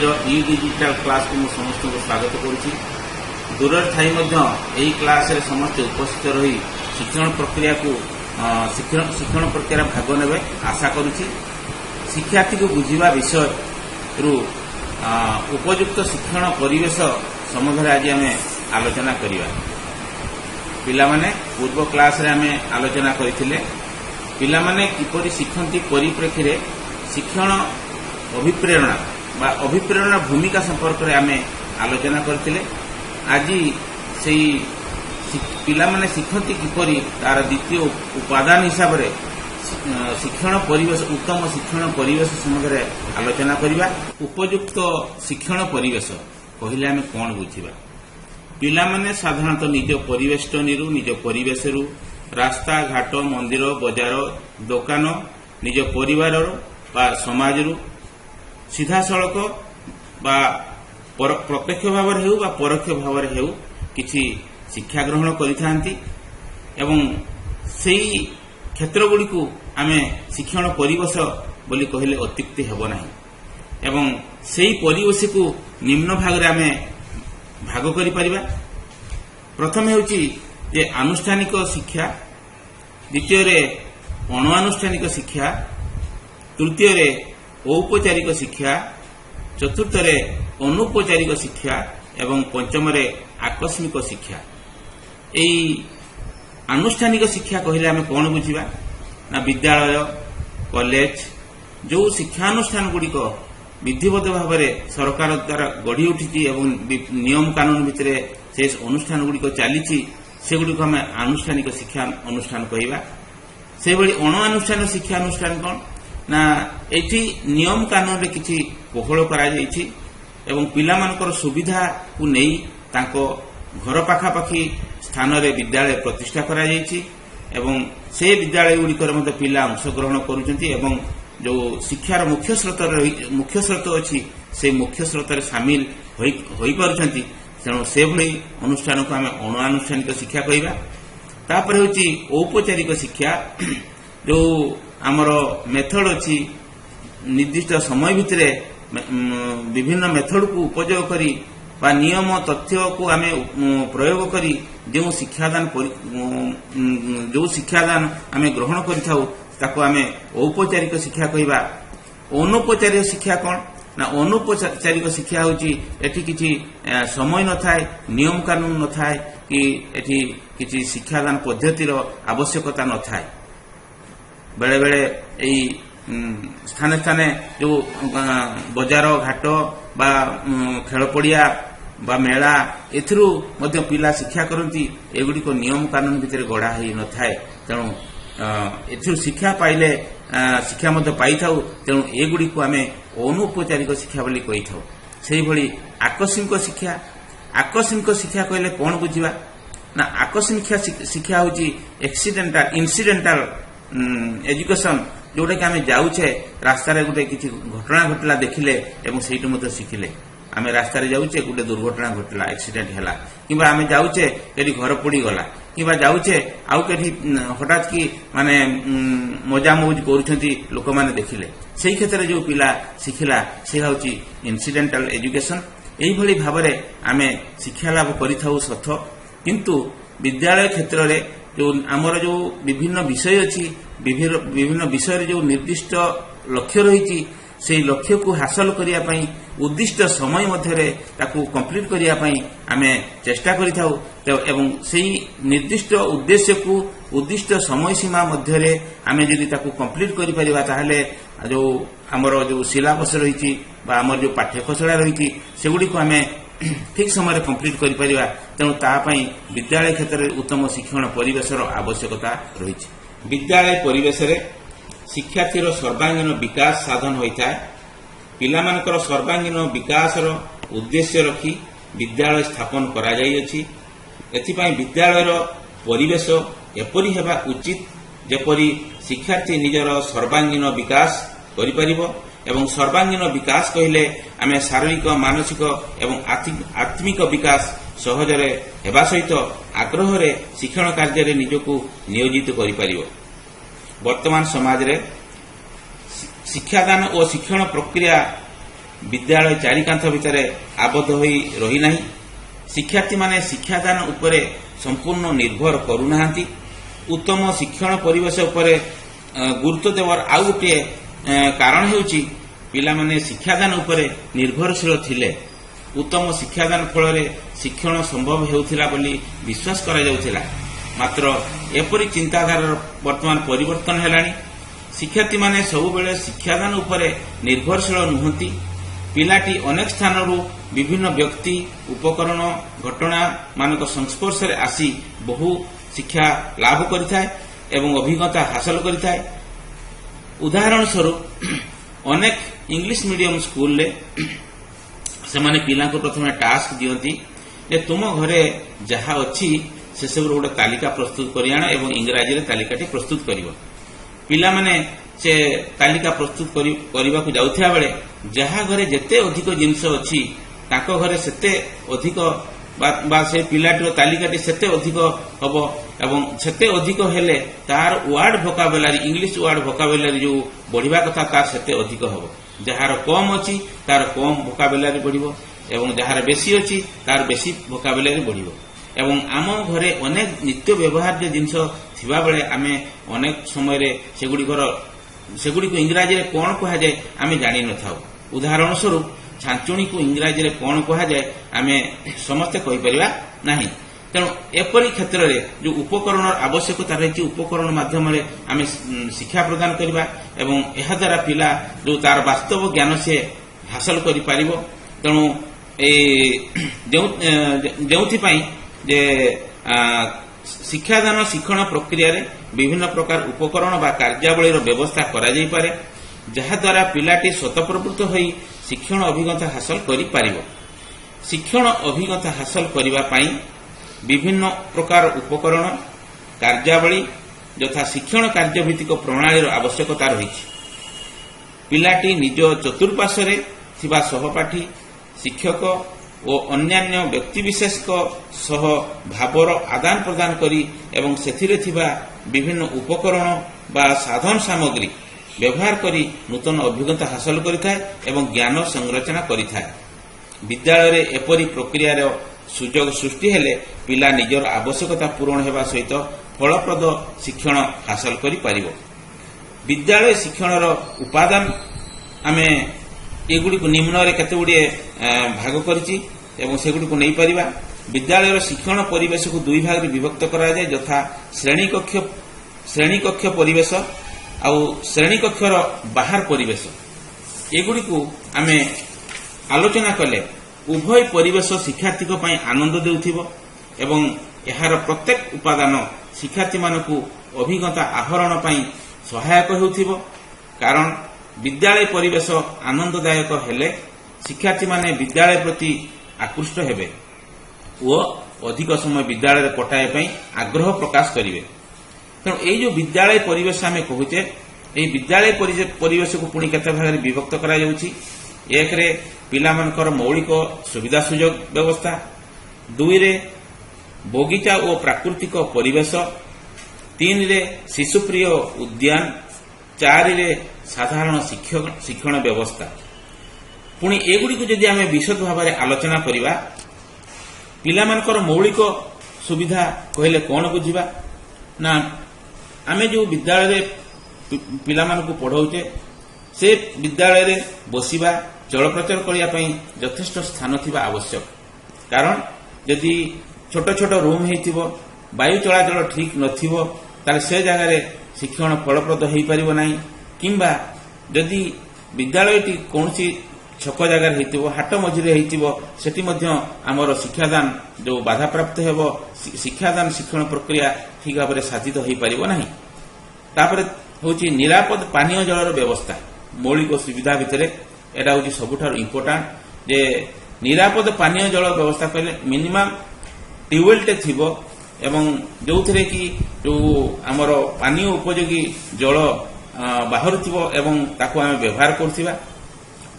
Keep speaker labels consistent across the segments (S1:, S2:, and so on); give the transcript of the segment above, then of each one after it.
S1: आज इ digital class को समस्त को स्वागत करुच्ची। दूर थाई क्लास रे समस्त उपस्थित रही शिक्षण प्रक्रिया को शिक्षण प्रक्रिया भाग ने आशा करुच्ची। शिक्षार्थी को बुझा विषय रु उपयुक्त शिक्षण परिवेश संबंध आज आम आलोचना करवा। पिलामाने पूर्व क्लास रे आम आलोचना करथिले पिलामाने किपरि शिखंती परिप्रेक्षी रे शिक्षण अभिप्रेरणा बा अभिप्रेरणा भूमिका संपर्क में आम आलोचना करथिले। आज से पिलामाने शिखंती किपरि तार द्वितीय उपादान हिसाब रे शिक्षण परिवेश उत्तम शिक्षण परिवेश संबंध में आलोचना करवा। उपयुक्त शिक्षण परिवेश कहले आम कौन बुझा। पिलामाने साधारणतः निज परिवेष्टनी निज परिवेश रास्ता घाट मंदिर बजार दुकान निज परिवार बा समाज सीधा सड़क बा प्रत्यक्ष भाव हेउ बा परोक्ष भाव हेउ किछि शिक्षा ग्रहण करिथांती एवं सेही क्षेत्र गुडी को आमे शिक्षण परिवेश बोली कहले अत्युक्ति हेबो नाही। एवं सेही परिवेश को निम्न भाग रे आमे भाग करि परिबा। प्रथम हेउची जे आनुष्ठानिक शिक्षा, द्वितीय रे अणानुष्ठानिक शिक्षा, तृतीय रे औपचारिक शिक्षा, चतुर्थ रे अनौपचारिक शिक्षा एवं पंचम रे आकस्मिक शिक्षा। एई आनुष्ठानिक शिक्षा कहले आमे कोन बुझिबा ना विद्यालय कॉलेज जो शिक्षानुष्ठान गुड़िक विधिवत भाव में सरकार द्वारा गढ़ी उठी एवं नियम कानून भितर से अनुष्ठान गुड़िक चली से गुड़िक आम आनुष्ठानिक शिक्षा अनुष्ठान कहवा। से भली अणानुष्ठानिक शिक्षा अनुष्ठान कौन ना एठी नियम कानून रे किछि कोहल करा जायछि एवं पिलामानकर सुविधा को नहीं तांको घर पाखापाखि स्थान रे विद्यालय प्रतिष्ठा करा जायछि एवं से विद्यालय गुड़िकर मध्य पिला अंशग्रहण करुछन्ति एवं जो शिक्षार मुख्य स्रोत अच्छी से मुख्य स्रोत सामिल होई पारुछन्ति। तेणु से भली अनुष्ठान को आम अणानुष्ठानिक शिक्षा कहवा। तापर होची औपचारिक शिक्षा जो आमर मेथड अच्छी निर्दिष्ट समय भितर विभिन्न मेथड को उपयोग करी बा नियम तथ्य को आम प्रयोग करी जो शिक्षादान आम ग्रहण करिथाउ ताको आमे औपचारिक शिक्षा कहवा। अनौपचारिक शिक्षा कौन ना अनौपचारिक शिक्षा होची एठी किछि समय न थाए नियम कानून न थाए कि एठी किछि शिक्षादान पद्धतिर आवश्यकता न थाए। बेले बेले एई स्थाने स्थाने जो बजार घाट बा खेल पड़िया बा मेला एथिरु मध्य पिला शिक्षा करती एगुड़ी को नियम कानून भितर गढ़ा ही न थाए। तेणु एथु शिक्षा पाइले शिक्षा मध्य पाई थाउ। तेणु एगुड़ी को आम अनौपचारिक शिक्षा बोली कही थाउ। सेही भली आकस्मिक शिक्षा। आकस्मिक शिक्षा कहले कौन बुझिबा ना आकस्मिक शिक्षा होची एक्सीडेंटल इनसीडेंटल एजुकेशन जोटा कि आम जाऊे रास्तार गोटे किसी घटना घटला देखिले एवं सेठी मध्य शिखिले। आम रास्तार जाऊे गोटे दुर्घटना घटला एक्सीडेंट है कि आम जाऊे कहीं घर पोड़ी गला कि जाऊे आउ कहीं हठात कि माने मजा मौज करुछंती लोक माने देखिले से क्षेत्र जो पिला शिखिला से होची इनसीडेंटल एजुकेशन। एही भली भाव में आम शिक्षा लाभ करिथाउ सथ किंतु विद्यालय क्षेत्र में जो आमर जो विभिन्न विषय अच्छी विभिन्न विषय जो निर्दिष्ट लक्ष्य रही से लक्ष्य को हासिल करने उद्दिष्ट समय मध्य ताकू कंप्लीट करने आम चेष्टा करिथाउ एवं से निर्दिष्ट उद्देश्य को उद्दिष्ट समय सीमा मध्य आम जदि ताकू कंप्लीट करि परिबा ताहले जो आमर जो सिलेबस रही आमर जो पाठ्यखसड़ा रही सेगुड़ी को आम ठीक समय कंप्लीट करि परिबा। तेणु तापाई विद्यालय क्षेत्र में उत्तम शिक्षण परिवेशर आवश्यकता रही। विद्यालय परिवेश रे शिक्षार्थीर सर्वांगीन विकास साधन होता है। पिलामानकर सर्वांगीन विकासर उद्देश्य रखी विद्यालय स्थापन करा जाई अछि। एथिपाई विद्यालयर परिवेश एपरि हेबा उचित जेपरि शिक्षार्थी निजर सर्वांगीन विकास करि परिबो एवं सर्वांगीन विकास कहले आम शारीरिक मानसिक एवं आत्मिक विकास सहजरे हेबा सहित आग्रह रे शिक्षण कार्य रे निजको नियोजित करि परिबो। वर्तमान समाज रे शिक्षादान और शिक्षण प्रक्रिया विद्यालय चारिकांथ भितर आबद्ध होई रही नाही। शिक्षार्थी माने शिक्षादान उपरे संपूर्ण निर्भर करूनाहांती। उत्तम शिक्षण परिवेश उपरे गुरुत्व देवर आउ गोटे कारण हेउची पिलामाने शिक्षादान उपरे निर्भरशील थिले। उत्तम शिक्षादान फल शिक्षण संभव हेउथिला बोली विश्वास करा जाउथिला। मात्र एपरि चिंताधारा वर्तमान परिवर्तन हेलानी। शिक्षार्थी माने सबुबेले शिक्षादान उपरे निर्भरशील नुहंती। पिलाटी अनेक स्थानरू विभिन्न व्यक्ति उपकरण घटना मानक संस्पर्श रे आसी बहु शिक्षा लाभ करिथाय एवं अभिज्ञता हासिल करिथाय। उदाहरण स्वरूप अनेक इंग्लिश मीडियम स्कूल ले सेमाने पिला को प्रथमे टास्क दियंती जे तुम घरे जहा अछि से सब गोटे तालिका प्रस्तुत करि आना एवं इंग्राजी रे तालिकाटी प्रस्तुत करिवो। पिला माने से तालिका प्रस्तुत करने को जाउथिया बेले जहा घरे जेते अधिक जिनस अछि ताको घरे सेते अधिक बा से पिलाटीर तालिकाटी सेते अधिक हबो एवं सेते अधिक हेले तार वर्ड वोकाबुलारी इंग्लिश वर्ड वोकाबुलारी जो बढ़िबा कथा तार सेते अधिक हबो। जहार कम अछि तार कम वोकाबुलारी बढ़िबो एवं जहार बेसी अछि तार बेसी वोकाबुलारी बढ़िबो। एवं आम घरे अनेक नित्य व्यवहार्य जिनस थिबा बेले आमे अनेक समय रे सेगुड़ी को इंग्राजी रे कोन कहा जाए आमे जानि न थाउ। उदाहरण स्वरूप छांचुणी को इंग्राजी रे कोन कहा जाए आमे समस्त कहि परिबा नाही। तेणु एपरि क्षेत्र रे जो उपकरण आवश्यकता रही उपकरण माध्यम रे आमे शिक्षा प्रदान करबा एवं एहा द्वारा पिला जो तार वास्तव ज्ञान से हासिल करि पारिबो। तेणु ए जेउथि पई जे शिक्षादान शिक्षण प्रक्रिया रे विभिन्न प्रकार उपकरण बा कार्यावली व्यवस्था करा जाई पारे जहा द्वारा पिलाटी स्वतःप्रवृत्त होई शिक्षण अभिज्ञता हासिल करि पारिबो। शिक्षण अभिज्ञता हासिल करिबा पई विभिन्न प्रकार उपकरण कार्यावली यथा शिक्षण कार्यभित्तिक प्रणाली आवश्यकता रही। पिलाटी निज चतुर्पार्श्व थिबा सहपाठी शिक्षक और अन्यान्य व्यक्तिविशेष सह भावर आदान प्रदान करी एवं सेथिरे थिबा विभिन्न उपकरण बा साधन सामग्री व्यवहार करी नूतन अभिज्ञता हासिल करिथाय एवं ज्ञान संरचना करिथाय। विद्यालय रे एपरि प्रक्रिया रे सुजोग सृष्टि हेले पिला निजर आवश्यकता पूरण हेबा सहित फलप्रद शिक्षण हासिल करि पारिबो। विद्यालय शिक्षण रो उपादान आमे एगुड़ी को निम्न रे केते गुडी भाग करिछि एवं सेगुडी को नै परिबा। विद्यालय रो शिक्षण परिवेश को दुई भाग रे विभक्त करा जाय यथा श्रेणी कक्ष परिवेश आउ श्रेणी कक्ष रो बाहर परिवेश। एगुड़ी को आमे आलोचना कले उभय परिवेश शिक्षार्थी को पई आनंद देउथिबो एवं एहार प्रत्येक उपादान शिक्षार्थी मानकु अभिज्ञता आहरण पई सहायक हेउथिबो। कारण विद्यालय परिवेश आनंददायक हेले शिक्षार्थी माने विद्यालय प्रति आकृष्ट हेबे ओ अधिक समय विद्यालय पठाए पई आग्रह प्रकाश करिवे। तेणु ये जो विद्यालय परिवेश आमे कहूचे ये विद्यालय परिवेश को पुणी केते भाग रे विभक्त करा जाउछि। एक रे पिला मानकर मौलिक सुविधा सुजोग व्यवस्था, दुई रे बगीचा और प्राकृतिक परिवेश, तीन रे शिशुप्रिय उद्यान, चार रे साधारण शिक्षण व्यवस्था। पुणी एगुड़ी को जदि आमे विशद भाव में आलोचना करिबा पिला मानकर मौलिक सुविधा कहले कौन बुझिबा ना आमे जो विद्यालय रे पिला मानकु पढ़ाउचे से विद्यालय रे बसिबा चलप्रचल करिया पई यथेष्ट स्थान थिबा आवश्यक। कारण यदि छोट छोट रूम हेतिबो वायु चलाचल ठीक नथिबो ताले से जगह रे शिक्षण फलप्रद हेई परिबो नाही। किंबा यदि विद्यालयटी कौनसी छक जगार हेतिबो हाट मझिरे हेतिबो सेठी मध्य आमर शिक्षादान जो बाधा प्राप्त हेबो शिक्षादान शिक्षण प्रक्रिया ठीक भाव में साधित हो पारिबो नाही। तापरे होची निरापद पानीय जलर व्यवस्था मौलिक सुविधा भितर एटा होची सबुठार इम्पोर्टाट जे निरापद पानीय जल व्यवस्था कहले मिनिमम ट्यूबवेलटे थिबो एवं जो थे कि जो आमर पानी उपयोगी जल बाहर थिबो एवं ताको आमे व्यवहार करथिबा।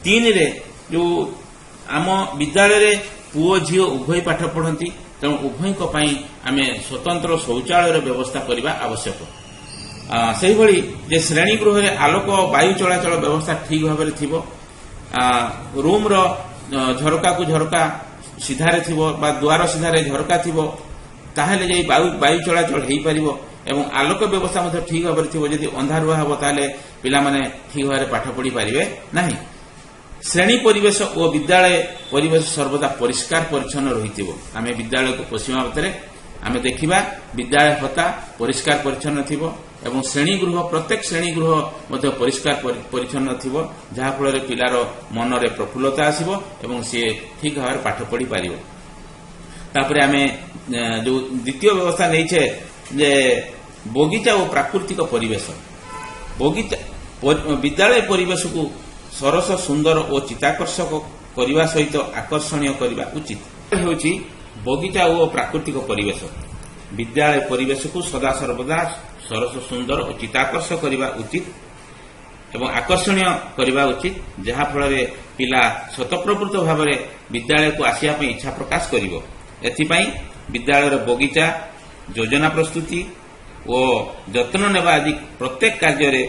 S1: तीन रे जो आम विद्यालय रे पुओ झियो उभय पाठ पढ़ती तेणु उभय आमे स्वतंत्र शौचालय व्यवस्था करने आवश्यक। से भली जे श्रेणी गृह रे आलोक वायु चलाचल व्यवस्था ठीक भाव में थिबो रूम्र झरका को झरका सीधारे थिबो बा द्वार सीधारे झरका थिबो ताहेले जे वायु चलाचल हो पार एवं आलोक व्यवस्था मध्य ठीक भाव थी जदि अंधारुआ हम ताले पिला माने ठीक भाव पाठ पढ़ी पारे ना। श्रेणी परिवेश और विद्यालय परिवेश सर्वदा परिष्कार परिच्छन्न रही आम विद्यालय को पश्चिमा भितर आम देखा विद्यालय हता परिष्कार परिच्छन्न थी एवं श्रेणीगृह प्रत्येक श्रेणीगृह मध्य परिष्कार परिच्छन्न थी जहाँफल पिलार मनरे प्रफुल्लता आसो एवं सी ठीक भाव पाठ पढ़ी पार। तापर आम जो द्वितीय व्यवस्था नहीं जे बगीचा और प्राकृतिक परिवेश बगीचा विद्यालय परिवेश को सरस सुंदर और चित्ताकर्षक करने सहित आकर्षणीय करने उचित होची बगीचा और प्राकृतिक परिवेश विद्यालय परिवेश को सदा सर्वदा सरस सुंदर और चित्ताकर्षक करने उचित एवं आकर्षणीय करने उचित जहाँफल पिला स्वतःप्रवृत्त भाव में विद्यालय को आसिया इच्छा प्रकाश करिवो। एथिपाई विद्यालय बगीचा योजना प्रस्तुति और जत्न नेबा आदि प्रत्येक कार्य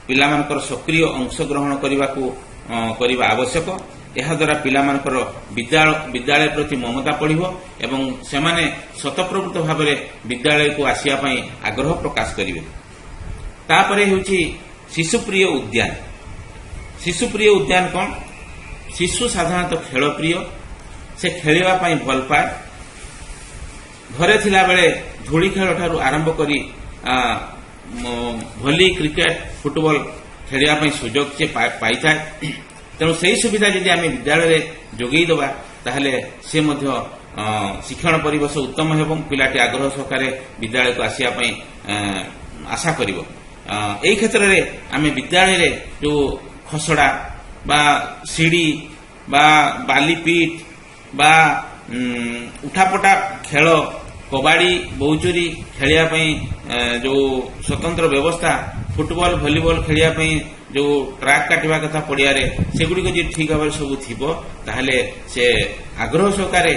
S1: पिलामानकर सक्रिय अंशग्रहण करने आवश्यक। यह द्वारा पिलामानकर विद्यालय प्रति ममता पड़िबो एवं सेमाने स्वतःप्रवृत्त भाव में विद्यालय को आसिया पई आग्रह प्रकाश करिवे। तापरे होची शिशुप्रिय उद्यान। शिशुप्रिय उद्यान कौन? शिशु साधारणतः खेल प्रिय से खेलिबा पई भल पाए। घरे थिला बेले धूली खेल ठारू आरंभ करी भली क्रिकेट फुटबॉल खेलिया पई सुजोग से पाई थाए। तेणु से सुविधा जदि आम विद्यालय जोगई दबा ताहले से मध्य शिक्षण परिवेश उत्तम एवं पिलाटी आग्रह सहकारे विद्यालय को आसिया पई आशा करिवो। एई क्षेत्र रे आम विद्यालय रे जो खसड़ा बा सीढ़ी बा बालीपीठ बा उठापटा खेल कबाड़ी बहुचोरी खेलिया जो स्वतंत्र व्यवस्था फुटबॉल भलीबॉल खेलिया जो ट्रैक काटिबा कथा पड़िया सेगुड़ी जी ठीक भाव सब थी ताहले से आग्रह सहकारे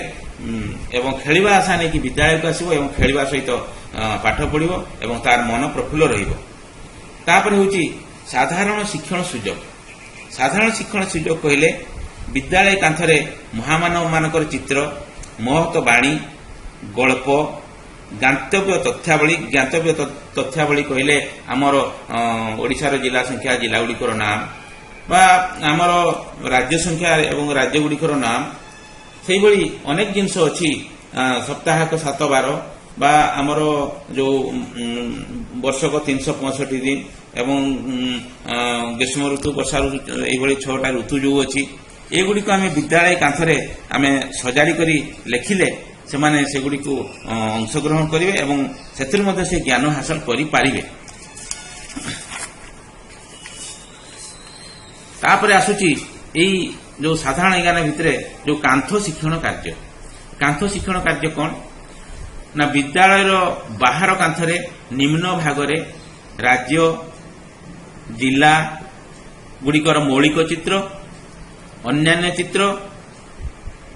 S1: एवं खेलिबा आशा नहीं कि विद्यालय को आसो एवं खेलिबा सहित पाठ पढ़िबो एवं तार मन प्रफुल्ल रहिबो। तापर होची साधारण शिक्षण सुजोग। साधारण शिक्षण सुजोग कहले विद्यालय कांथरे महामानव मानकर चित्र महत बाणी गल्प ज्ञातव्य तथ्यावली कहले आमर ओडिशार जिला संख्या जिला गुड़िकर नाम बा आमर राज्य संख्या एवं राज्य गुड़िकर नाम से भली अनेक जिनस अच्छी सप्ताहक 7 बार बा आमर जो वर्षक 365 दिन एवं ग्रीष्म ऋतु वर्षा ऋतु ये 6टा ऋतु जो अच्छी एगुड़िक आम विद्यालय कांथरे आम सजाड़ी करी लेखिले से माने सेगुड़ी को अंशग्रहण करेंगे एवं से ज्ञान हासिल करें। तापर आसुची जो साधारण ज्ञान भितर जो कांथ शिक्षण कार्य कौन ना विद्यालय बाहर कांथरे निम्न भागरे राज्य जिला गुड़िकर मौलिक चित्र अन्यान्य चित्र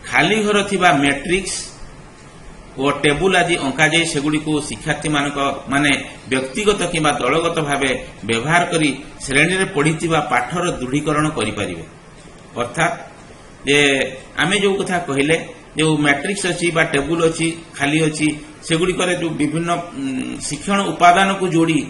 S1: खाली घर थिबा मैट्रिक्स और टेबुल आदि अंका जाई सेगुड़ी को शिक्षार्थी माने व्यक्तिगत किंबा दलगत भाव व्यवहार करी श्रेणी रे पढ़ीथिबा पाठर दृढ़ीकरण करि परिबे। अर्थात जे आमे जो कथा कहले जो मैट्रिक्स अच्छी बा टेबुल अच्छी खाली अच्छी सेगुड़ी करे जो विभिन्न शिक्षण उपादान को जोड़ी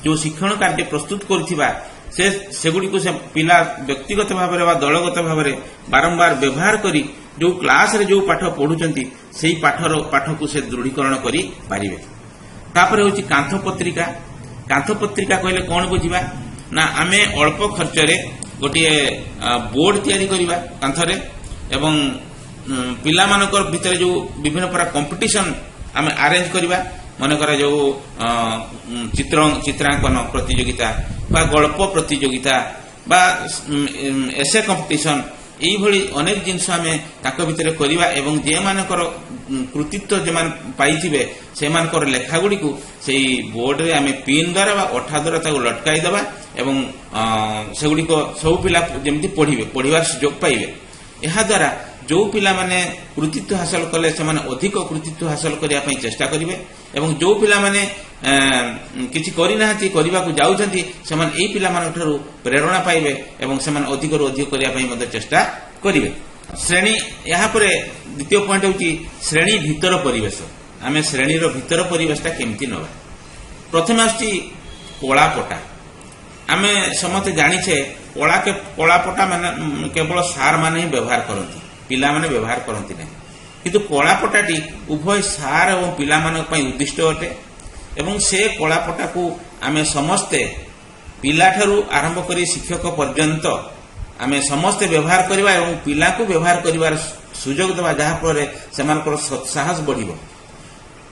S1: जो शिक्षण कार्य प्रस्तुत करथिबा सेगुड़ी को से पिला व्यक्तिगत भाव में दलगत भाव में बारंबार व्यवहार करी जो क्लास रे जो पाठ पढ़ुचंती सेही पाठ को से दृढ़ीकरण करि पारिबे। तापर होची कांथ पत्रिका कहले कौन बुझिबा ना आमे अल्प खर्च रे गोटे बोर्ड तैयारी करिबा कांथरे एवं पिला मानकर भितर जो विभिन्न प्रकार कंपटीशन आमे अरेंज करिबा मनकर जो चित्रांकन प्रतियोगिता बा गल्प प्रतियोगिता बा एसे कंपटीशन यही अनेक जिनस आम भितर करवा एवं जे मानकर कृतित्व जे पाइबे से लेखागुड़ी को से बोर्ड रे आम पिन द्वारा अठा द्वारा लटकाई देवा एवं सेगुड़िक सब पिला जमी पढ़ार सुजोग पाइबे। यह द्वारा जो पिला माने कृतित्व हासिल कले से अधिक कृतित्व हासिल करने चेष्टा करेंगे एवं जो पिला माने କିଛି କରିନାହାନ୍ତି କରିବାକୁ ଯାଉଛନ୍ତି ସେମାନେ ଏହି ପିଲାମାନଙ୍କଠାରୁ ପ୍ରେରଣା ପାଇବେ ଏବଂ ସେମାନେ ଅଧିକରୁ ଅଧିକ କରିବା ପାଇଁ ମଧ୍ୟ ଚେଷ୍ଟା କରିବେ। ଶ୍ରେଣୀ ଏହାପରେ ଦ୍ୱିତୀୟ ପଏଣ୍ଟ ହେଉଛି ଶ୍ରେଣୀ ଭିତର ପରିବେଶ। ଆମେ ଶ୍ରେଣୀର ଭିତର ପରିବେଶଟା କେମିତି ନେବା। ପ୍ରଥମେ ଆସୁଛି କଳାପଟା। ଆମେ ସମସ୍ତେ ଜାଣିଛେ କଳାପଟା ମାନେ କେବଳ ସାର୍ ମାନେ ହିଁ ବ୍ୟବହାର କରନ୍ତି, ପିଲାମାନେ ବ୍ୟବହାର କରନ୍ତି ନାହିଁ। କିନ୍ତୁ କଳାପଟାଟି ଉଭୟ ସାର୍ ଏବଂ ପିଲାମାନଙ୍କ ପାଇଁ ଉଦ୍ଦିଷ୍ଟ ଅଟେ ଏବଂ ସେ କଳାପଟାକୁ ଆମେ ସମସ୍ତେ ପିଲାଠାରୁ ଆରମ୍ଭ କରି ଶିକ୍ଷକ ପର୍ଯ୍ୟନ୍ତ ଆମେ ସମସ୍ତେ ବ୍ୟବହାର କରିବା ଏବଂ ପିଲାଙ୍କୁ ବ୍ୟବହାର କରିବାର ସୁଯୋଗ ଦେବା, ଯାହାଫଳରେ ସେମାନଙ୍କର ସତ୍ସାହସ ବଢ଼ିବ।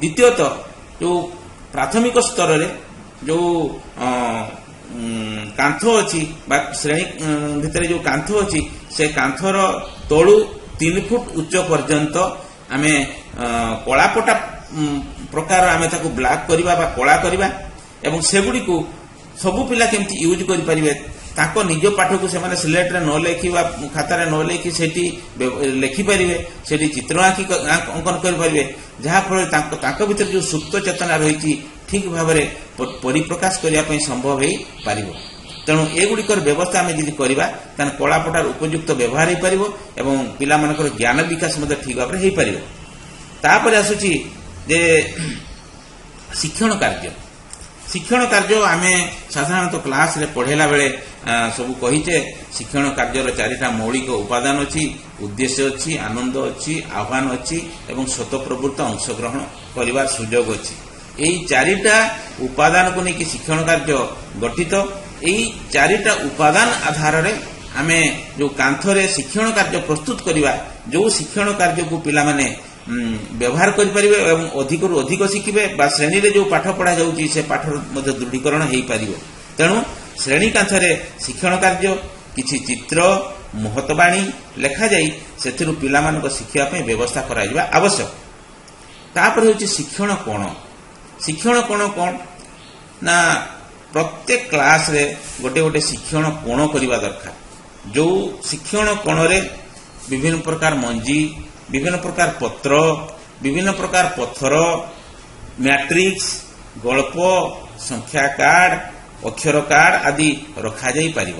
S1: ଦ୍ୱିତୀୟତଃ ଯେଉଁ ପ୍ରାଥମିକ ସ୍ତରରେ ଯେଉଁ କାନ୍ଥ ଅଛି ବା ଶ୍ରେଣୀ ଭିତରେ ଯେଉଁ କାନ୍ଥ ଅଛି ସେ କାନ୍ଥର ତଳୁ 3 ଫୁଟ ଉଚ୍ଚ ପର୍ଯ୍ୟନ୍ତ ଆମେ କଳାପଟା ପ୍ରକାର ଆମେ ତାକୁ ବ୍ଲାକ୍ କରିବା ବା କଳା କରିବା ଏବଂ ସେଗୁଡ଼ିକୁ ସବୁ ପିଲା କେମିତି ୟୁଜ୍ କରିପାରିବେ, ତାଙ୍କ ନିଜ ପାଠକୁ ସେମାନେ ସ୍ଲେଟରେ ନ ଲେଖି ବା ଖାତାରେ ନ ଲେଖି ସେଠି ଲେଖିପାରିବେ, ସେଠି ଚିତ୍ର ଅଙ୍କନ କରିପାରିବେ, ଯାହାଫଳରେ ତାଙ୍କ ଭିତରେ ଯେଉଁ ସୁପ୍ତ ଚେତନା ରହିଛି ଠିକ୍ ଭାବରେ ପରିପ୍ରକାଶ କରିବା ପାଇଁ ସମ୍ଭବ ହୋଇପାରିବ। ତେଣୁ ଏଗୁଡ଼ିକର ବ୍ୟବସ୍ଥା ଆମେ ଯଦି କରିବା ତାହେଲେ କଳାପଟାର ଉପଯୁକ୍ତ ବ୍ୟବହାର ହୋଇପାରିବ ଏବଂ ପିଲାମାନଙ୍କର ଜ୍ଞାନ ବିକାଶ ମଧ୍ୟ ଠିକ୍ ଭାବରେ ହୋଇପାରିବ। ତାପରେ ଆସୁଛି ଯେ ଶିକ୍ଷଣ କାର୍ଯ୍ୟ। ଶିକ୍ଷଣ କାର୍ଯ୍ୟ ଆମେ ସାଧାରଣତଃ କ୍ଲାସରେ ପଢ଼େଇଲା ବେଳେ ସବୁ କହିଛେ ଶିକ୍ଷଣ କାର୍ଯ୍ୟର 4ଟା ମୌଳିକ ଉପାଦାନ ଅଛି, ଉଦ୍ଦେଶ୍ୟ ଅଛି, ଆନନ୍ଦ ଅଛି, ଆହ୍ୱାନ ଅଛି ଏବଂ ସ୍ୱତଃପ୍ରବୃତ୍ତ ଅଂଶଗ୍ରହଣ କରିବାର ସୁଯୋଗ ଅଛି। ଏହି 4ଟା ଉପାଦାନକୁ ନେଇକି ଶିକ୍ଷଣ କାର୍ଯ୍ୟ ଗଠିତ। ଏହି 4ଟା ଉପାଦାନ ଆଧାରରେ ଆମେ ଯେଉଁ କାନ୍ଥରେ ଶିକ୍ଷଣ କାର୍ଯ୍ୟ ପ୍ରସ୍ତୁତ କରିବା, ଯେଉଁ ଶିକ୍ଷଣ କାର୍ଯ୍ୟକୁ ପିଲାମାନେ ବ୍ୟବହାର କରିପାରିବେ ଏବଂ ଅଧିକରୁ ଅଧିକ ଶିଖିବେ ବା ଶ୍ରେଣୀରେ ଯେଉଁ ପାଠ ପଢ଼ା ଯାଉଛି ସେ ପାଠର ମଧ୍ୟ ଦୃଢ଼ୀକରଣ ହୋଇପାରିବ। ତେଣୁ ଶ୍ରେଣୀ କାନ୍ଥରେ ଶିକ୍ଷଣ କାର୍ଯ୍ୟ, କିଛି ଚିତ୍ର, ମହତବାଣୀ ଲେଖାଯାଇ ସେଥିରୁ ପିଲାମାନଙ୍କ ଶିଖିବା ପାଇଁ ବ୍ୟବସ୍ଥା କରାଯିବା ଆବଶ୍ୟକ। ତାପରେ ହେଉଛି ଶିକ୍ଷଣ କୋଣ। ଶିକ୍ଷଣ କୋଣ କ'ଣ ନା ପ୍ରତ୍ୟେକ କ୍ଲାସରେ ଗୋଟେ ଗୋଟେ ଶିକ୍ଷଣ କୋଣ କରିବା ଦରକାର। ଯେଉଁ ଶିକ୍ଷଣ କୋଣରେ ବିଭିନ୍ନ ପ୍ରକାର ମଞ୍ଜି, ବିଭିନ୍ନ ପ୍ରକାର ପତ୍ର, ବିଭିନ୍ନ ପ୍ରକାର ପଥର, ମ୍ୟାଟ୍ରିକ୍ସ, ଗଳ୍ପ, ସଂଖ୍ୟା କାର୍ଡ, ଅକ୍ଷର କାର୍ଡ ଆଦି ରଖାଯାଇପାରିବ।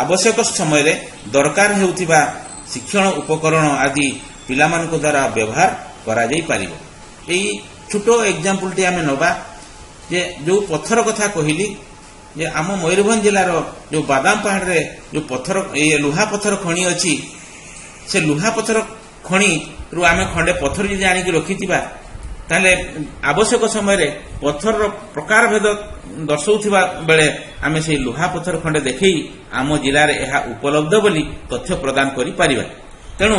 S1: ଆବଶ୍ୟକ ସମୟରେ ଦରକାର ହେଉଥିବା ଶିକ୍ଷଣ ଉପକରଣ ଆଦି ପିଲାମାନଙ୍କ ଦ୍ୱାରା ବ୍ୟବହାର କରାଯାଇପାରିବ। ଏହି ଛୋଟ ଏକ୍ଜାମ୍ପଲଟି ଆମେ ନେବା ଯେ ଯେଉଁ ପଥର କଥା କହିଲି ଯେ ଆମ ମୟୂରଭଞ୍ଜ ଜିଲ୍ଲାର ଯେଉଁ ବାଦାମ ପାହାଡ଼ରେ ଯେଉଁ ଲୁହା ପଥର ଖଣି ଅଛି, ସେ ଲୁହା ପଥର ଖଣିରୁ ଆମେ ଖଣ୍ଡେ ପଥର ଯଦି ଆଣିକି ରଖିଥିବା ତାହେଲେ ଆବଶ୍ୟକ ସମୟରେ ପଥରର ପ୍ରକାରଭେଦ ଦର୍ଶାଉଥିବା ବେଳେ ଆମେ ସେହି ଲୁହା ପଥର ଖଣ୍ଡେ ଦେଖେଇ ଆମ ଜିଲ୍ଲାରେ ଏହା ଉପଲବ୍ଧ ବୋଲି ତଥ୍ୟ ପ୍ରଦାନ କରିପାରିବା। ତେଣୁ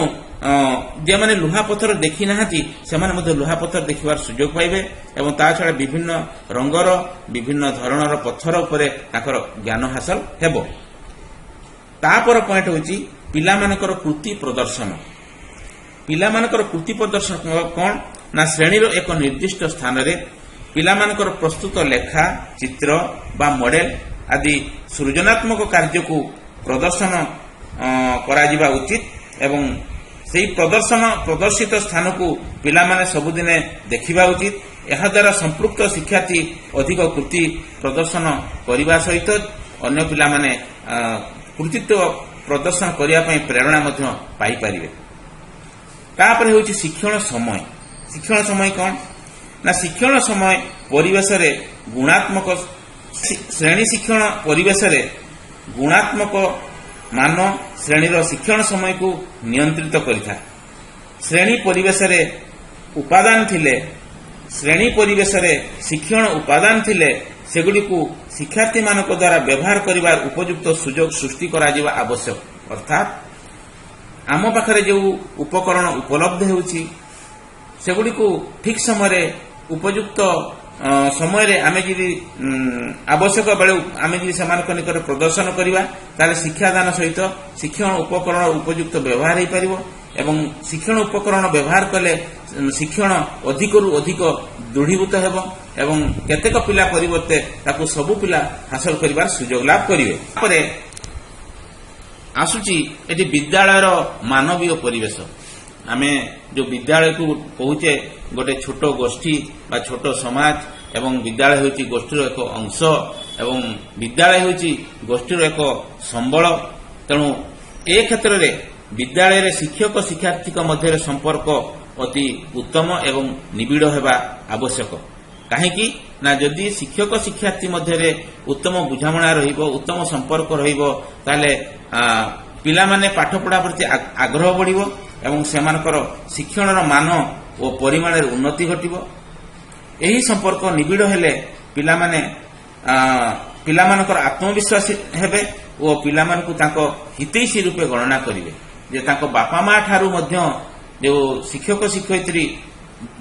S1: ଯେଉଁମାନେ ଲୁହା ପଥର ଦେଖି ନାହାନ୍ତି ସେମାନେ ମଧ୍ୟ ଲୁହା ପଥର ଦେଖିବାର ସୁଯୋଗ ପାଇବେ ଏବଂ ତା ଛଡ଼ା ବିଭିନ୍ନ ରଙ୍ଗର, ବିଭିନ୍ନ ଧରଣର ପଥର ଉପରେ ତାଙ୍କର ଜ୍ଞାନ ହାସଲ ହେବ। ତାପର ପଏଣ୍ଟ ହେଉଛି ପିଲାମାନଙ୍କର କୃତି ପ୍ରଦର୍ଶନ। ପିଲାମାନଙ୍କର କୃତି ପ୍ରଦର୍ଶନ କ'ଣ ନା ଶ୍ରେଣୀର ଏକ ନିର୍ଦ୍ଦିଷ୍ଟ ସ୍ଥାନରେ ପିଲାମାନଙ୍କର ପ୍ରସ୍ତୁତ ଲେଖା, ଚିତ୍ର ବା ମଡେଲ ଆଦି ସୃଜନାତ୍ମକ କାର୍ଯ୍ୟକୁ ପ୍ରଦର୍ଶନ କରାଯିବା ଉଚିତ ଏବଂ ସେହି ପ୍ରଦର୍ଶିତ ସ୍ଥାନକୁ ପିଲାମାନେ ସବୁଦିନେ ଦେଖିବା ଉଚିତ। ଏହାଦ୍ୱାରା ସମ୍ପୃକ୍ତ ଶିକ୍ଷାର୍ଥୀ ଅଧିକ କୃତି ପ୍ରଦର୍ଶନ କରିବା ସହିତ ଅନ୍ୟ ପିଲାମାନେ କୃତିତ୍ୱ ପ୍ରଦର୍ଶନ କରିବା ପାଇଁ ପ୍ରେରଣା ମଧ୍ୟ ପାଇପାରିବେ। ତାପରେ ହେଉଛି ଶିକ୍ଷଣ ସମୟ। ଶିକ୍ଷଣ ସମୟ କ'ଣ ନା ଶିକ୍ଷଣ ସମୟ ପରିବେଶରେ ଗୁଣାତ୍ମକ ଶ୍ରେଣୀ ଶିକ୍ଷଣ ପରିବେଶରେ ଗୁଣାତ୍ମକ ମାନ ଶ୍ରେଣୀର ଶିକ୍ଷଣ ସମୟକୁ ନିୟନ୍ତ୍ରିତ କରିଥାଏ। ଶ୍ରେଣୀ ପରିବେଶରେ ଶିକ୍ଷଣ ଉପାଦାନ ଥିଲେ ସେଗୁଡ଼ିକୁ ଶିକ୍ଷାର୍ଥୀମାନଙ୍କ ଦ୍ୱାରା ବ୍ୟବହାର କରିବାର ଉପଯୁକ୍ତ ସୁଯୋଗ ସୃଷ୍ଟି କରାଯିବା ଆବଶ୍ୟକ। ଅର୍ଥାତ୍ ଆମ ପାଖରେ ଯେଉଁ ଉପକରଣ ଉପଲବ୍ଧ ହେଉଛି ସେଗୁଡ଼ିକୁ ଠିକ୍ ସମୟରେ ଉପଯୁକ୍ତ ସମୟରେ ଆମେ ଯଦି ଆବଶ୍ୟକ ବେଳେ ଆମେ ଯଦି ସେମାନଙ୍କ ନିକଟରେ ପ୍ରଦର୍ଶନ କରିବା ତାହେଲେ ଶିକ୍ଷାଦାନ ସହିତ ଶିକ୍ଷଣ ଉପକରଣ ଉପଯୁକ୍ତ ବ୍ୟବହାର ହୋଇପାରିବ ଏବଂ ଶିକ୍ଷଣ ଉପକରଣ ବ୍ୟବହାର କଲେ ଶିକ୍ଷଣ ଅଧିକରୁ ଅଧିକ ଦୃଢ଼ୀଭୂତ ହେବ ଏବଂ କେତେକ ପିଲା ପରିବର୍ତ୍ତେ ତାକୁ ସବୁ ପିଲା ହାସଲ କରିବାର ସୁଯୋଗ ଲାଭ କରିବେ। ତାପରେ ଆସୁଛି ଏଠି ବିଦ୍ୟାଳୟର ମାନବୀୟ ପରିବେଶ। ଆମେ ଯେଉଁ ବିଦ୍ୟାଳୟକୁ କହୁଛେ ଗୋଟେ ଛୋଟ ଗୋଷ୍ଠୀ ବା ଛୋଟ ସମାଜ ଏବଂ ବିଦ୍ୟାଳୟ ହେଉଛି ଗୋଷ୍ଠୀର ଏକ ଅଂଶ ଏବଂ ବିଦ୍ୟାଳୟ ହେଉଛି ଗୋଷ୍ଠୀର ଏକ ସମ୍ବଳ। ତେଣୁ ଏ କ୍ଷେତ୍ରରେ ବିଦ୍ୟାଳୟରେ ଶିକ୍ଷକ ଶିକ୍ଷାର୍ଥୀଙ୍କ ମଧ୍ୟରେ ସମ୍ପର୍କ ଅତି ଉତ୍ତମ ଏବଂ ନିବିଡ଼ ହେବା ଆବଶ୍ୟକ। କାହିଁକି ନା ଯଦି ଶିକ୍ଷକ ଶିକ୍ଷାର୍ଥୀ ମଧ୍ୟରେ ଉତ୍ତମ ବୁଝାମଣା ରହିବ, ଉତ୍ତମ ସମ୍ପର୍କ ରହିବ, ତାହେଲେ ପିଲାମାନେ ପାଠପଢ଼ା ପ୍ରତି ଆଗ୍ରହ ବଢ଼ିବ ଏବଂ ସେମାନଙ୍କର ଶିକ୍ଷଣର ମାନ ଓ ପରିମାଣରେ ଉନ୍ନତି ଘଟିବ। ଏହି ସମ୍ପର୍କ ନିବିଡ଼ ହେଲେ ପିଲାମାନଙ୍କର ଆତ୍ମବିଶ୍ୱାସୀ ହେବେ ଓ ପିଲାମାନଙ୍କୁ ତାଙ୍କ ହିତୈଷୀ ରୂପେ ଗଣନା କରିବେ। ଯେ ତାଙ୍କ ବାପା ମା ଠାରୁ ମଧ୍ୟ ଯେଉଁ ଶିକ୍ଷକ ଶିକ୍ଷୟିତ୍ରୀ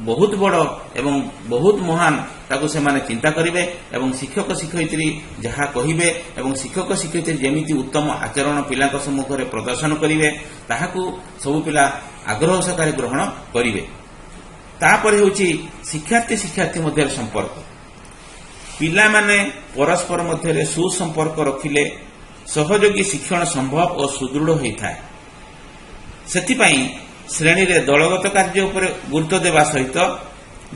S1: ବହୁତ ବଡ଼ ଏବଂ ବହୁତ ମହାନ ତାକୁ ସେମାନେ ଚିନ୍ତା କରିବେ ଏବଂ ଶିକ୍ଷକ ଶିକ୍ଷୟିତ୍ରୀ ଯାହା କହିବେ ଏବଂ ଶିକ୍ଷକ ଶିକ୍ଷୟିତ୍ରୀ ଯେମିତି ଉତ୍ତମ ଆଚରଣ ପିଲାଙ୍କ ସମ୍ମୁଖରେ ପ୍ରଦର୍ଶନ କରିବେ ତାହାକୁ ସବୁ ପିଲା ଆଗ୍ରହ ସହକାରେ ଗ୍ରହଣ କରିବେ। ତାପରେ ହେଉଛି ଶିକ୍ଷାର୍ଥୀ ଶିକ୍ଷାର୍ଥୀ ମଧ୍ୟରେ ସମ୍ପର୍କ। ପିଲାମାନେ ପରସ୍ପର ମଧ୍ୟରେ ସୁସମ୍ପର୍କ ରଖିଲେ ସହଯୋଗୀ ଶିକ୍ଷଣ ସମ୍ଭବ ଓ ସୁଦୃଢ଼ ହୋଇଥାଏ। ସେଥିପାଇଁ ଶ୍ରେଣୀରେ ଦଳଗତ କାର୍ଯ୍ୟ ଉପରେ ଗୁରୁତ୍ୱ ଦେବା ସହିତ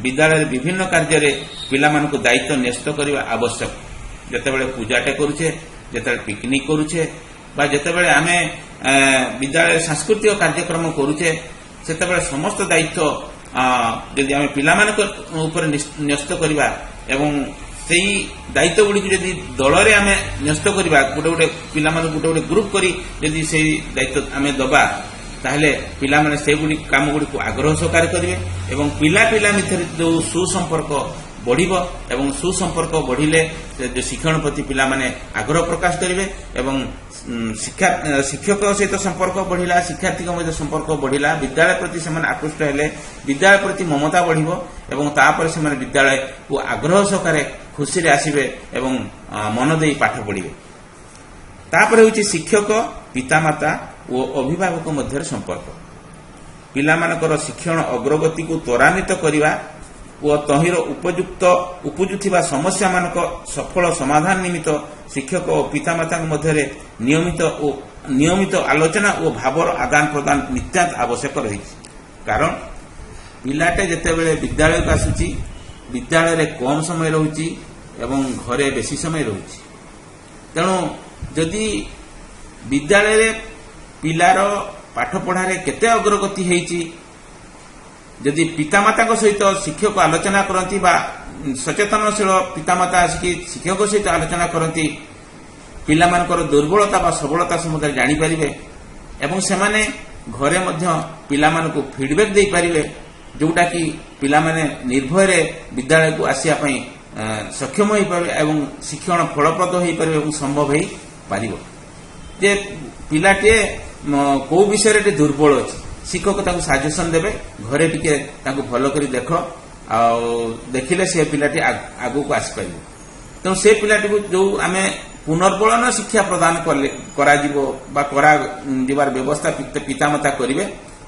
S1: ବିଦ୍ୟାଳୟରେ ବିଭିନ୍ନ କାର୍ଯ୍ୟରେ ପିଲାମାନଙ୍କୁ ଦାୟିତ୍ୱ ନ୍ୟସ୍ତ କରିବା ଆବଶ୍ୟକ। ଯେତେବେଳେ ପୂଜାଟେ କରୁଛେ, ଯେତେବେଳେ ପିକନିକ୍ କରୁଛେ ବା ଯେତେବେଳେ ଆମେ ବିଦ୍ୟାଳୟରେ ସାଂସ୍କୃତିକ କାର୍ଯ୍ୟକ୍ରମ କରୁଛେ ସେତେବେଳେ ସମସ୍ତ ଦାୟିତ୍ୱ ଯଦି ଆମେ ପିଲାମାନଙ୍କ ଉପରେ ନ୍ୟସ୍ତ କରିବା ଏବଂ ସେହି ଦାୟିତ୍ୱଗୁଡ଼ିକୁ ଯଦି ଦଳରେ ଆମେ ନ୍ୟସ୍ତ କରିବା, ଗୋଟେ ପିଲାମାନଙ୍କୁ ଗୋଟେ ଗ୍ରୁପ୍ କରି ଯଦି ସେହି ଦାୟିତ୍ୱ ଆମେ ଦେବା ତାହେଲେ ପିଲାମାନେ ସେହିଗୁଡ଼ିକ କାମଗୁଡ଼ିକୁ ଆଗ୍ରହ ସହକାରେ କରିବେ ଏବଂ ପିଲା ଭିତରେ ଯେଉଁ ସୁସମ୍ପର୍କ ବଢ଼ିବ ଏବଂ ସୁସମ୍ପର୍କ ବଢ଼ିଲେ ଶିକ୍ଷଣ ପ୍ରତି ପିଲାମାନେ ଆଗ୍ରହ ପ୍ରକାଶ କରିବେ ଏବଂ ଶିକ୍ଷକ ସହିତ ସମ୍ପର୍କ ବଢ଼ିଲା, ଶିକ୍ଷାର୍ଥୀଙ୍କ ମଧ୍ୟରେ ସମ୍ପର୍କ ବଢ଼ିଲା, ବିଦ୍ୟାଳୟ ପ୍ରତି ସେମାନେ ଆକୃଷ୍ଟ ହେଲେ ବିଦ୍ୟାଳୟ ପ୍ରତି ମମତା ବଢ଼ିବ ଏବଂ ତାପରେ ସେମାନେ ବିଦ୍ୟାଳୟକୁ ଆଗ୍ରହ ସହକାରେ ଖୁସିରେ ଆସିବେ ଏବଂ ମନ ଦେଇ ପାଠ ପଢ଼ିବେ। ତାପରେ ହେଉଛି ଶିକ୍ଷକ ପିତାମାତା ଓ ଅଭିଭାବକ ମଧ୍ୟରେ ସମ୍ପର୍କ। ପିଲାମାନଙ୍କର ଶିକ୍ଷଣ ଅଗ୍ରଗତିକୁ ତ୍ୱରାନ୍ୱିତ କରିବା ଓ ତହିଁର ଉପୁଜୁଥିବା ସମସ୍ୟାମାନଙ୍କ ସଫଳ ସମାଧାନ ନିମିତ୍ତ ଶିକ୍ଷକ ଓ ପିତାମାତାଙ୍କ ମଧ୍ୟରେ ନିୟମିତ ଆଲୋଚନା ଓ ଭାବର ଆଦାନ ପ୍ରଦାନ ନିତ୍ୟାନ୍ତ ଆବଶ୍ୟକ ରହିଛି। କାରଣ ପିଲାଟେ ଯେତେବେଳେ ବିଦ୍ୟାଳୟକୁ ଆସୁଛି ବିଦ୍ୟାଳୟରେ କମ୍ ସମୟ ରହୁଛି ଏବଂ ଘରେ ବେଶୀ ସମୟ ରହୁଛି। ତେଣୁ ଯଦି ବିଦ୍ୟାଳୟରେ ପିଲାର ପାଠପଢ଼ାରେ କେତେ ଅଗ୍ରଗତି ହେଇଛି ଯଦି ପିତାମାତାଙ୍କ ସହିତ ଶିକ୍ଷକ ଆଲୋଚନା କରନ୍ତି ବା ସଚେତନଶୀଳ ପିତାମାତା ଆସିକି ଶିକ୍ଷକ ସହିତ ଆଲୋଚନା କରନ୍ତି ପିଲାମାନଙ୍କର ଦୁର୍ବଳତା ବା ସବଳତା ସମ୍ବନ୍ଧରେ ଜାଣିପାରିବେ ଏବଂ ସେମାନେ ଘରେ ମଧ୍ୟ ପିଲାମାନଙ୍କୁ ଫିଡବ୍ୟାକ୍ ଦେଇପାରିବେ, ଯେଉଁଟାକି ପିଲାମାନେ ନିର୍ଭୟରେ ବିଦ୍ୟାଳୟକୁ ଆସିବା ପାଇଁ ସକ୍ଷମ ହୋଇପାରିବେ ଏବଂ ଶିକ୍ଷଣ ଫଳପ୍ରଦ ହୋଇପାରିବ ଏବଂ ସମ୍ଭବ ହୋଇପାରିବ। ଯେ ପିଲାଟିଏ କୋଉ ବିଷୟରେ ଟିକେ ଦୁର୍ବଳ ଅଛି, ଶିକ୍ଷକ ତାଙ୍କୁ ସାଜେସନ୍ ଦେବେ, ଘରେ ଟିକେ ତାଙ୍କୁ ଭଲ କରି ଦେଖ, ଆଉ ଦେଖିଲେ ସେ ପିଲାଟି ଆଗକୁ ଆସିପାରିବ। ତେଣୁ ସେ ପିଲାଟିକୁ ଯେଉଁ ଆମେ ପୁନର୍ବଳନ ଶିକ୍ଷା ପ୍ରଦାନ କରାଯିବ ବା କରାଯିବାର ବ୍ୟବସ୍ଥା ପିତାମାତା କରିବେ,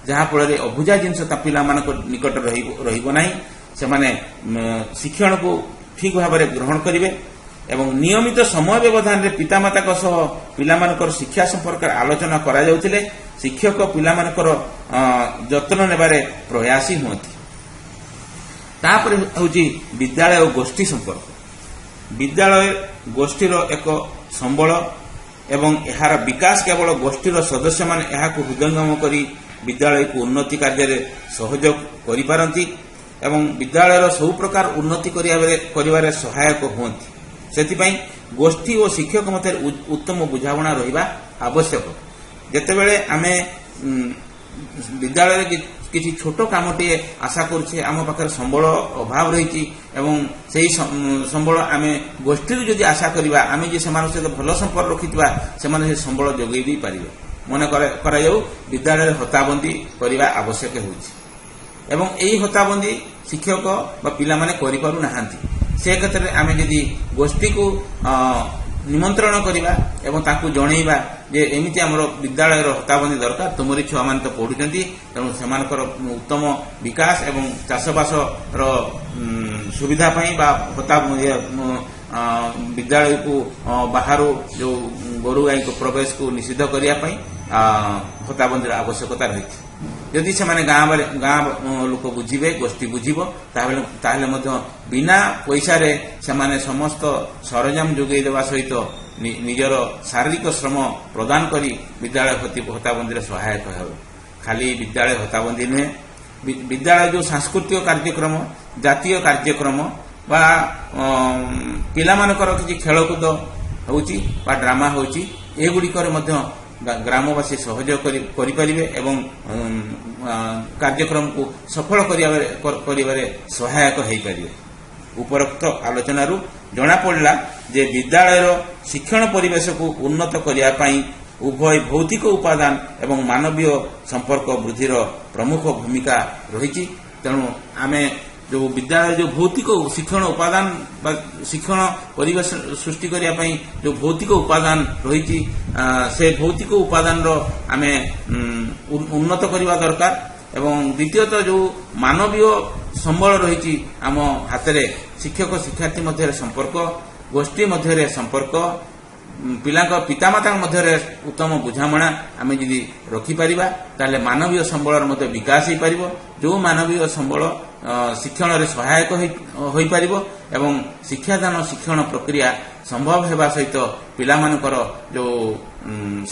S1: ଯାହାଫଳରେ ଅବୁଝା ଜିନିଷ ତା ପିଲାମାନଙ୍କ ନିକଟରେ ରହିବ ନାହିଁ। ସେମାନେ ଶିକ୍ଷଣକୁ ଠିକ୍ ଭାବରେ ଗ୍ରହଣ କରିବେ ଏବଂ ନିୟମିତ ସମୟ ବ୍ୟବଧାନରେ ପିତାମାତାଙ୍କ ସହ ପିଲାମାନଙ୍କର ଶିକ୍ଷା ସମ୍ପର୍କରେ ଆଲୋଚନା କରାଯାଉଥିଲେ ଶିକ୍ଷକ ପିଲାମାନଙ୍କର ଯତ୍ନ ନେବାରେ ପ୍ରୟାସୀ ହୁଅନ୍ତି। ତାପରେ ହେଉଛି ବିଦ୍ୟାଳୟ ଓ ଗୋଷ୍ଠୀ ସମ୍ପର୍କ। ବିଦ୍ୟାଳୟ ଗୋଷ୍ଠୀର ଏକ ସମ୍ବଳ ଏବଂ ଏହାର ବିକାଶ କେବଳ ଗୋଷ୍ଠୀର ସଦସ୍ୟମାନେ ଏହାକୁ ହୃଦୟଙ୍ଗମ କରି ବିଦ୍ୟାଳୟକୁ ଉନ୍ନତି କାର୍ଯ୍ୟରେ ସହଯୋଗ କରିପାରନ୍ତି ଏବଂ ବିଦ୍ୟାଳୟର ସବୁ ପ୍ରକାର ଉନ୍ନତି କରିବାରେ ସହାୟକ ହୁଅନ୍ତି। ସେଥିପାଇଁ ଗୋଷ୍ଠୀ ଓ ଶିକ୍ଷକ ମଧ୍ୟରେ ଉତ୍ତମ ବୁଝାମଣା ରହିବା ଆବଶ୍ୟକ। ଯେତେବେଳେ ଆମେ ବିଦ୍ୟାଳୟରେ କିଛି ଛୋଟ କାମଟିଏ ଆଶା କରୁଛେ, ଆମ ପାଖରେ ସମ୍ବଳ ଅଭାବ ରହିଛି ଏବଂ ସେହି ସମ୍ବଳ ଆମେ ଗୋଷ୍ଠୀରୁ ଯଦି ଆଶା କରିବା, ଆମେ ଯେ ସେମାନଙ୍କ ସହିତ ଭଲ ସମ୍ପର୍କ ରଖିଥିବା ସେମାନେ ସେ ସମ୍ବଳ ଯୋଗାଇ ଦେଇପାରିବେ। ମନେ କରାଯାଉ ବିଦ୍ୟାଳୟରେ ହତାବନ୍ଦୀ କରିବା ଆବଶ୍ୟକ ହେଉଛି ଏବଂ ଏହି ହତାବନ୍ଦୀ ଶିକ୍ଷକ ବା ପିଲାମାନେ କରିପାରୁନାହାନ୍ତି। ସେ କ୍ଷେତ୍ରରେ ଆମେ ଯଦି ଗୋଷ୍ଠୀକୁ ନିମନ୍ତ୍ରଣ କରିବା ଏବଂ ତାଙ୍କୁ ଜଣେଇବା ଯେ ଏମିତି ଆମର ବିଦ୍ୟାଳୟର ହତାବନ୍ଦୀ ଦରକାର, ତୁମରି ଛୁଆମାନେ ତ ପଢ଼ୁଛନ୍ତି, ତେଣୁ ସେମାନଙ୍କର ଉତ୍ତମ ବିକାଶ ଏବଂ ଚାଷବାସର ସୁବିଧା ପାଇଁ ବା ବିଦ୍ୟାଳୟକୁ ବାହାରୁ ଯେଉଁ ଗୋରୁ ଗାଈଙ୍କ ପ୍ରବେଶକୁ ନିଷିଦ୍ଧ କରିବା ପାଇଁ ହତାବନ୍ଦୀର ଆବଶ୍ୟକତା ରହିଛି। ଯଦି ସେମାନେ ଗାଁ ଲୋକ ବୁଝିବେ, ଗୋଷ୍ଠୀ ବୁଝିବ, ତାହେଲେ ମଧ୍ୟ ବିନା ପଇସାରେ ସେମାନେ ସମସ୍ତ ସରଞ୍ଜାମ ଯୋଗାଇ ଦେବା ସହିତ ନିଜର ଶାରୀରିକ ଶ୍ରମ ପ୍ରଦାନ କରି ବିଦ୍ୟାଳୟ ଭତ୍ତାବନ୍ଧୀରେ ସହାୟକ ହେବ। ଖାଲି ବିଦ୍ୟାଳୟ ଭତ୍ତାବନ୍ଧୀ ନୁହେଁ, ବିଦ୍ୟାଳୟ ଯେଉଁ ସାଂସ୍କୃତିକ କାର୍ଯ୍ୟକ୍ରମ, ଜାତୀୟ କାର୍ଯ୍ୟକ୍ରମ ବା ପିଲାମାନଙ୍କର କିଛି ଖେଳକୁଦ ହେଉଛି ବା ଡ୍ରାମା ହେଉଛି, ଏଗୁଡ଼ିକରେ ମଧ୍ୟ ଗ୍ରାମବାସୀ ସହଯୋଗ କରିପାରିବେ ଏବଂ କାର୍ଯ୍ୟକ୍ରମକୁ ସଫଳ କରିବାରେ ସହାୟକ ହୋଇପାରିବେ। ଉପରୋକ୍ତ ଆଲୋଚନାରୁ ଜଣାପଡ଼ିଲା ଯେ ବିଦ୍ୟାଳୟର ଶିକ୍ଷଣ ପରିବେଶକୁ ଉନ୍ନତ କରିବା ପାଇଁ ଉଭୟ ଭୌତିକ ଉପାଦାନ ଏବଂ ମାନବୀୟ ସମ୍ପର୍କ ବୃଦ୍ଧିର ପ୍ରମୁଖ ଭୂମିକା ରହିଛି। ତେଣୁ ଆମେ ଯେଉଁ ବିଦ୍ୟାଳୟ ଯେଉଁ ଭୌତିକ ଶିକ୍ଷଣ ଉପାଦାନ ବା ଶିକ୍ଷଣ ପରିବେଶ ସୃଷ୍ଟି କରିବା ପାଇଁ ଯେଉଁ ଭୌତିକ ଉପାଦାନ ରହିଛି, ସେ ଭୌତିକ ଉପାଦାନର ଆମେ ଉନ୍ନତ କରିବା ଦରକାର। ଏବଂ ଦ୍ୱିତୀୟତଃ ଯେଉଁ ମାନବୀୟ ସମ୍ବଳ ରହିଛି ଆମ ହାତରେ, ଶିକ୍ଷକ ଶିକ୍ଷାର୍ଥୀ ମଧ୍ୟରେ ସମ୍ପର୍କ, ଗୋଷ୍ଠୀ ମଧ୍ୟରେ ସମ୍ପର୍କ, ପିଲାଙ୍କ ପିତାମାତାଙ୍କ ମଧ୍ୟରେ ଉତ୍ତମ ବୁଝାମଣା ଆମେ ଯଦି ରଖିପାରିବା, ତାହେଲେ ମାନବୀୟ ସମ୍ବଳର ମଧ୍ୟ ବିକାଶ ହୋଇପାରିବ। ଯେଉଁ ମାନବୀୟ ସମ୍ବଳ ଶିକ୍ଷଣରେ ସହାୟକ ହୋଇପାରିବ ଏବଂ ଶିକ୍ଷାଦାନ ଶିକ୍ଷଣ ପ୍ରକ୍ରିୟା ସମ୍ଭବ ହେବା ସହିତ ପିଲାମାନଙ୍କର ଯେଉଁ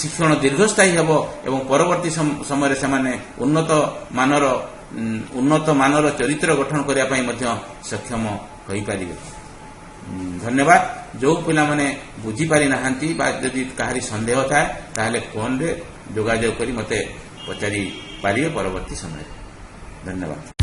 S1: ଶିକ୍ଷଣ ଦୀର୍ଘସ୍ଥାୟୀ ହେବ ଏବଂ ପରବର୍ତ୍ତୀ ସମୟରେ ସେମାନେ ଉନ୍ନତ ମାନର ଚରିତ୍ର ଗଠନ କରିବା ପାଇଁ ମଧ୍ୟ ସକ୍ଷମ ହୋଇପାରିବେ। ଧନ୍ୟବାଦ। ଯେଉଁ ପିଲାମାନେ ବୁଝିପାରି ନାହାନ୍ତି ବା ଯଦି କାହାରି ସନ୍ଦେହ ଥାଏ ତାହେଲେ ଫୋନରେ ଯୋଗାଯୋଗ କରି ମୋତେ ପଚାରି ପାରିବେ ପରବର୍ତ୍ତୀ ସମୟରେ। ଧନ୍ୟବାଦ।